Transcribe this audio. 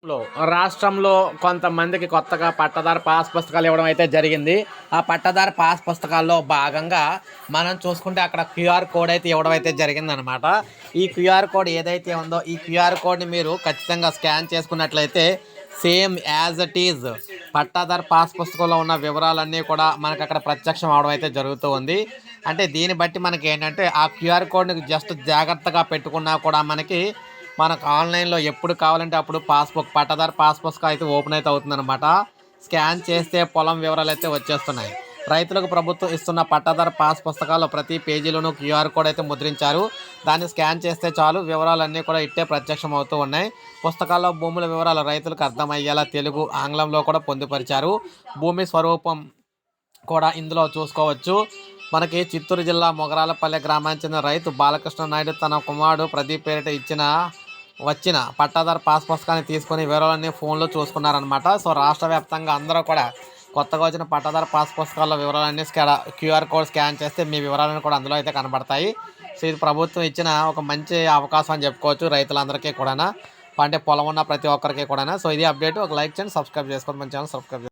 లో రాష్ట్రంలో కొంతమందికి కొత్తగా పట్టదారు పాస్ పుస్తకాలు ఇవ్వడం అయితే జరిగింది. ఆ పట్టదారు పాస్ పుస్తకాల్లో భాగంగా మనం చూసుకుంటే అక్కడ క్యూఆర్ కోడ్ అయితే ఇవ్వడం అయితే జరిగిందనమాట. ఈ క్యూఆర్ కోడ్ ఏదైతే ఉందో ఈ క్యూఆర్ కోడ్ని మీరు ఖచ్చితంగా స్కాన్ చేసుకున్నట్లయితే సేమ్ యాజ్ ఇట్ ఈజ్ పట్టాదారు పాస్ పుస్తకంలో ఉన్న వివరాలన్నీ కూడా మనకు అక్కడ ప్రత్యక్షం అవడం అయితే జరుగుతూ ఉంది. అంటే దీన్ని బట్టి మనకి ఏంటంటే ఆ క్యూఆర్ కోడ్ని జస్ట్ జాగ్రత్తగా పెట్టుకున్నా కూడా మనకు ఆన్లైన్‌లో ఎప్పుడు కావాలంటే అప్పుడు పట్టాదారు పాస్ పుస్తకం అయితే ఓపెన్ అయితే అవుతుందనమాట. స్కాన్ చేస్తే పొలం వివరాలైతే వచ్చేస్తున్నాయి. రైతులకు ప్రభుత్వం ఇస్తున్న పట్టాదారు పాస్ పుస్తకాల్లో ప్రతి పేజీలోనూ క్యూఆర్ కోడ్ అయితే ముద్రించారు. దాన్ని స్కాన్ చేస్తే చాలు వివరాలన్నీ కూడా ఇట్టే ప్రత్యక్షం అవుతూ ఉన్నాయి. పుస్తకాల్లో భూముల వివరాలు రైతులకు అర్థమయ్యేలా తెలుగు, ఆంగ్లంలో కూడా పొందుపరిచారు. భూమి స్వరూపం కూడా ఇందులో చూసుకోవచ్చు. మనకి చిత్తూరు జిల్లా మొగరాలపల్లె గ్రామానికి చెందిన రైతు బాలకృష్ణ నాయుడు తన కుమారుడు ప్రదీప్ పేరిట వచ్చిన పట్టాదారు పాస్ పుస్తకాన్ని తీసుకొని వివరాలన్నీ ఫోన్లో చూసుకున్నారనమాట. సో రాష్ట్ర వ్యాప్తంగా అందరూ కూడా కొత్తగా వచ్చిన పట్టాదారు పాస్ పుస్తకాల్లో వివరాలన్నీ క్యూఆర్ కోడ్ స్కాన్ చేస్తే మీ వివరాలను కూడా అందులో అయితే కనబడతాయి. సో ఇది ప్రభుత్వం ఇచ్చిన ఒక మంచి అవకాశం అని చెప్పుకోవచ్చు రైతులందరికీ కూడా, అంటే పొలం ఉన్న ప్రతి ఒక్కరికి కూడా. సో ఇది అప్డేట్. ఒక లైక్ చేయండి, సబ్స్క్రైబ్ చేసుకోండి, మన ఛానల్ సబ్స్క్రైబ్